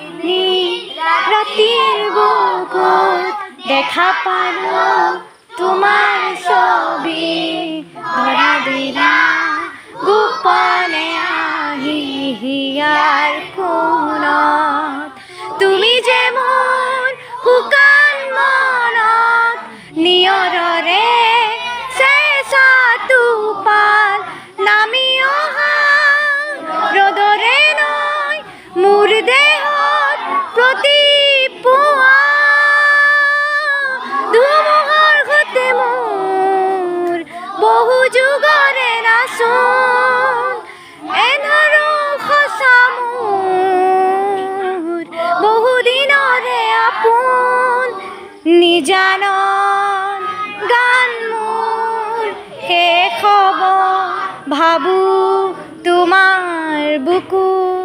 ৰাতিৰ বুকুত দেখা পালো তোমাৰ ছবি ধৰা দিলা গোপনে আহি হিয়াৰ কোণত তুমি যে মোৰ শুকান মনত নিয়ৰৰে চেঁচা টোপাল নামি অহা ৰ'দৰে নৈ মোৰ দেহত প্ৰতিপুৱা ধুমুহাৰ সৈতে মোৰ বহু যুগৰে নাচোন এন্ধাৰো সঁচা মোৰ বহুদিনৰে আপোন নিজানন গান মোৰ শেষ হ'ব ভাবোঁ তোমাৰ বুকুত